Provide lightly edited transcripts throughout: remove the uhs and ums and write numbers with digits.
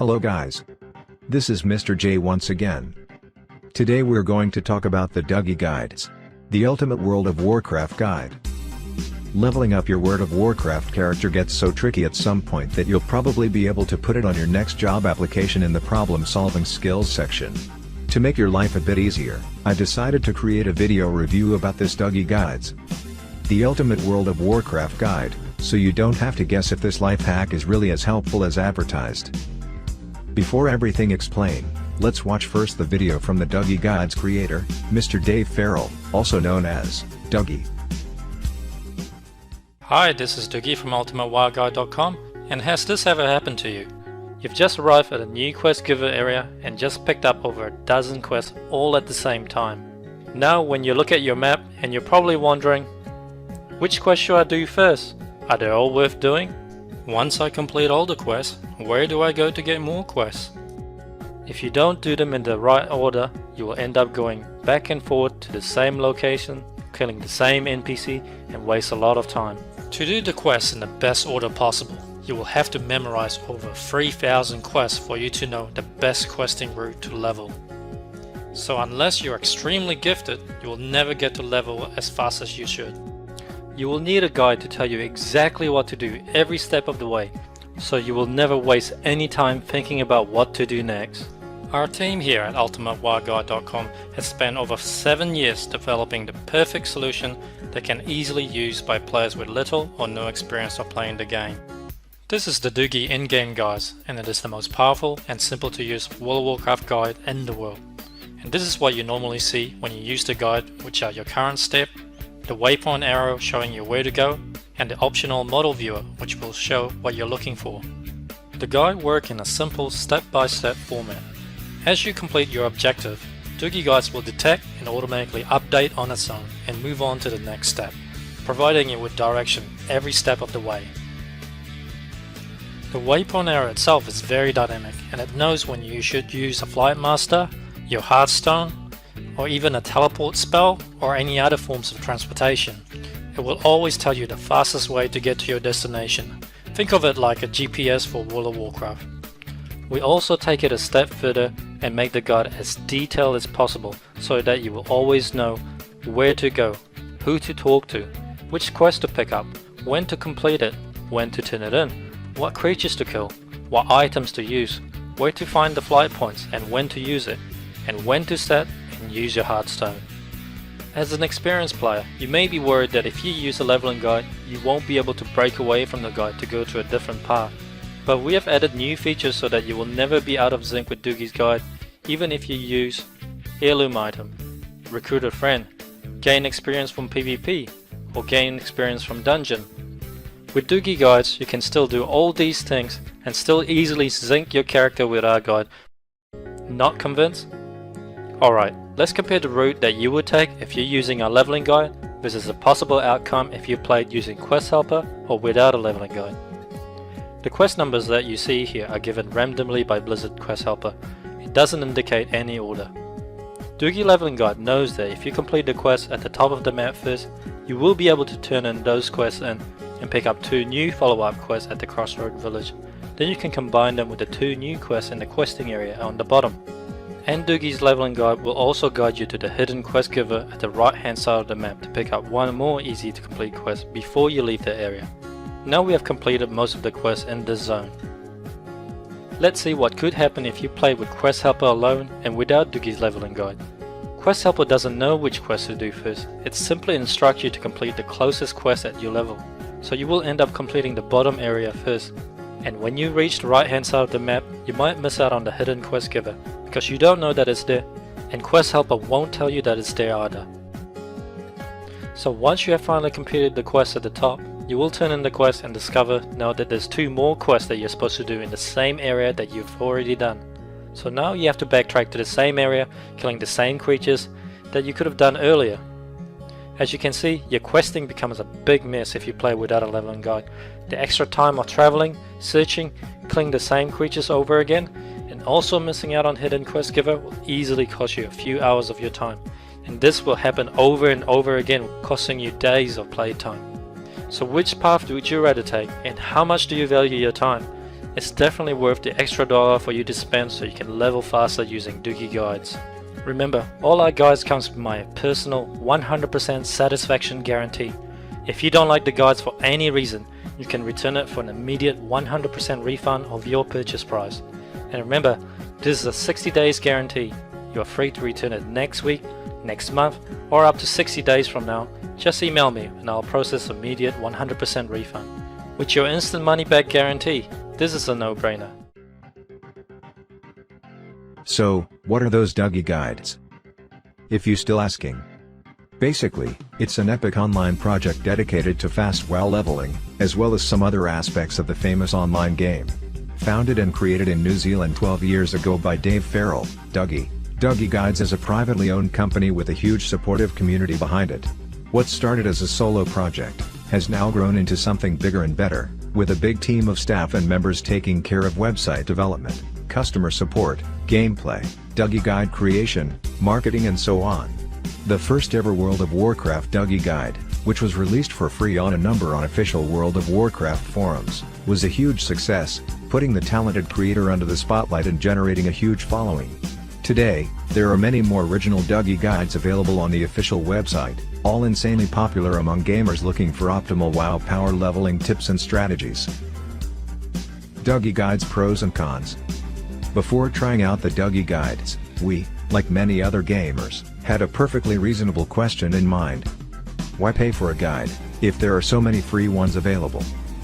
Hello guys. This is Mr. J once again. Today we're going to talk about the Dougie Guides. The ultimate World of Warcraft guide. Leveling up your World of Warcraft character gets so tricky at some point that you'll probably be able to put it on your next job application in the problem-solving skills section. To make your life a bit easier, I decided to create a video review about this Dougie Guides. The ultimate World of Warcraft guide, so you don't have to guess if this life hack is really as helpful as advertised. Before everything explain, let's watch first the video from the Dougie Guides creator, Mr. Dave Farrell, also known as Dougie. Hi, this is Dougie from UltimateWildGuide.com, and has this ever happened to you? You've just arrived at a new quest giver area and just picked up over a dozen quests all at the same time. Now when you look at your map and you're probably wondering, which quest should I do first? Are they all worth doing? Once I complete all the quests, where do I go to get more quests? If you don't do them in the right order, you will end up going back and forth to the same location, killing the same NPC, and waste a lot of time. To do the quests in the best order possible, you will have to memorize over 3,000 quests for you to know the best questing route to level. So unless you're extremely gifted, you will never get to level as fast as you should. You will need a guide to tell you exactly what to do every step of the way, so you will never waste any time thinking about what to do next. Our team here at UltimateWildGuide.com has spent over 7 years developing the perfect solution that can easily use by players with little or no experience of playing the game. This is the Dougie in-game guides, and it is the most powerful and simple to use World of Warcraft guide in the world. And this is what you normally see when you use the guide, which are your current step, the waypoint arrow showing you where to go, and the optional model viewer which will show what you're looking for. The guide works in a simple step-by-step format. As you complete your objective, Dougie Guides will detect and automatically update on its own and move on to the next step, providing you with direction every step of the way. The waypoint arrow itself is very dynamic, and it knows when you should use a flight master, your hearthstone, or even a teleport spell or any other forms of transportation. It will always tell you the fastest way to get to your destination. Think of it like a GPS for World of Warcraft. We also take it a step further and make the guide as detailed as possible so that you will always know where to go, who to talk to, which quest to pick up, when to complete it, when to turn it in, what creatures to kill, what items to use, where to find the flight points and when to use it, and when to set and use your hearthstone. As an experienced player, you may be worried that if you use a leveling guide, you won't be able to break away from the guide to go to a different path. But we have added new features so that you will never be out of sync with Dougie's guide, even if you use heirloom item, recruit a friend, gain experience from PvP, or gain experience from dungeon. With Dougie guides, you can still do all these things and still easily sync your character with our guide. Not convinced? Alright, let's compare the route that you would take if you're using our leveling guide versus a possible outcome if you played using Quest Helper or without a leveling guide. The quest numbers that you see here are given randomly by Blizzard Quest Helper. It doesn't indicate any order. Dougie Leveling Guide knows that if you complete the quest at the top of the map first, you will be able to turn in those quests in and pick up 2 new follow-up quests at the Crossroad Village. Then you can combine them with the 2 new quests in the questing area on the bottom. And Dougie's Leveling Guide will also guide you to the hidden quest giver at the right hand side of the map to pick up one more easy to complete quest before you leave the area. Now we have completed most of the quests in this zone. Let's see what could happen if you played with Quest Helper alone and without Dougie's Leveling Guide. Quest Helper doesn't know which quest to do first, it simply instructs you to complete the closest quest at your level, so you will end up completing the bottom area first. And when you reach the right hand side of the map, you might miss out on the hidden quest giver, because you don't know that it's there, and Quest Helper won't tell you that it's there either. So once you have finally completed the quest at the top, you will turn in the quest and discover now that there's 2 more quests that you're supposed to do in the same area that you've already done. So now you have to backtrack to the same area, killing the same creatures that you could have done earlier. As you can see, your questing becomes a big mess if you play without a leveling guide. The extra time of traveling, searching, killing the same creatures over again, and also missing out on hidden quest giver will easily cost you a few hours of your time. And this will happen over and over again, costing you days of playtime. So which path would you rather take, and how much do you value your time? It's definitely worth the extra dollar for you to spend so you can level faster using Doogie guides. Remember, all our guides comes with my personal 100% satisfaction guarantee. If you don't like the guides for any reason, you can return it for an immediate 100% refund of your purchase price. And remember, this is a 60 days guarantee. You are free to return it next week, next month, or up to 60 days from now. Just email me and I'll process immediate 100% refund. With your instant money back guarantee, this is a no-brainer. So, what are those Dougie guides? If you're still asking. Basically, it's an epic online project dedicated to fast WoW leveling, as well as some other aspects of the famous online game. Founded and created in New Zealand 12 years ago by Dave Farrell, Dougie Guides is a privately owned company with a huge supportive community behind it. What started as a solo project, has now grown into something bigger and better, with a big team of staff and members taking care of website development, customer support, gameplay, Dougie Guide creation, marketing and so on. The first ever World of Warcraft Dougie Guide, which was released for free on a number on official World of Warcraft forums, was a huge success, putting the talented creator under the spotlight and generating a huge following. Today, there are many more original Dougie Guides available on the official website, all insanely popular among gamers looking for optimal WoW power leveling tips and strategies. Dougie Guides pros and cons. Before trying out the Dougie Guides, we, like many other gamers, had a perfectly reasonable question in mind. Why pay for a guide, if there are so many free ones available?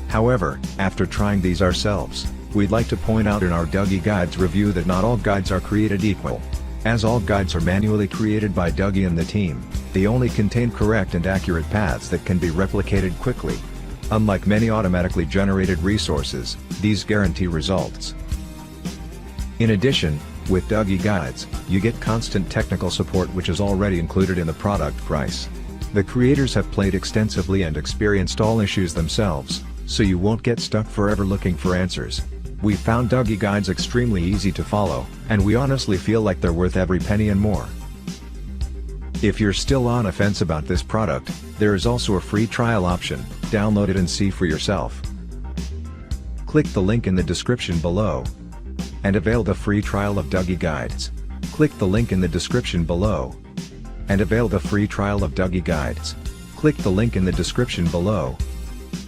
However, after trying these ourselves, we'd like to point out in our Dougie Guides review that not all guides are created equal. As all guides are manually created by Dougie and the team, they only contain correct and accurate paths that can be replicated quickly. Unlike many automatically generated resources, these guarantee results. In addition, with Dougie Guides, you get constant technical support which is already included in the product price. The creators have played extensively and experienced all issues themselves, so you won't get stuck forever looking for answers. We found Dougie Guides extremely easy to follow, and we honestly feel like they're worth every penny and more. If you're still on a fence about this product, there is also a free trial option. Download it and see for yourself. Click the link in the description below and avail the free trial of Dougie Guides. Click the link in the description below and avail the free trial of Dougie Guides. Click the link in the description below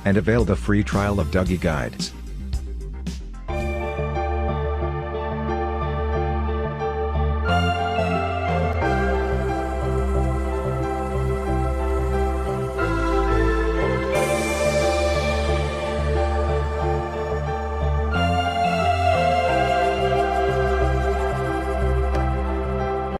and avail the free trial of Dougie Guides.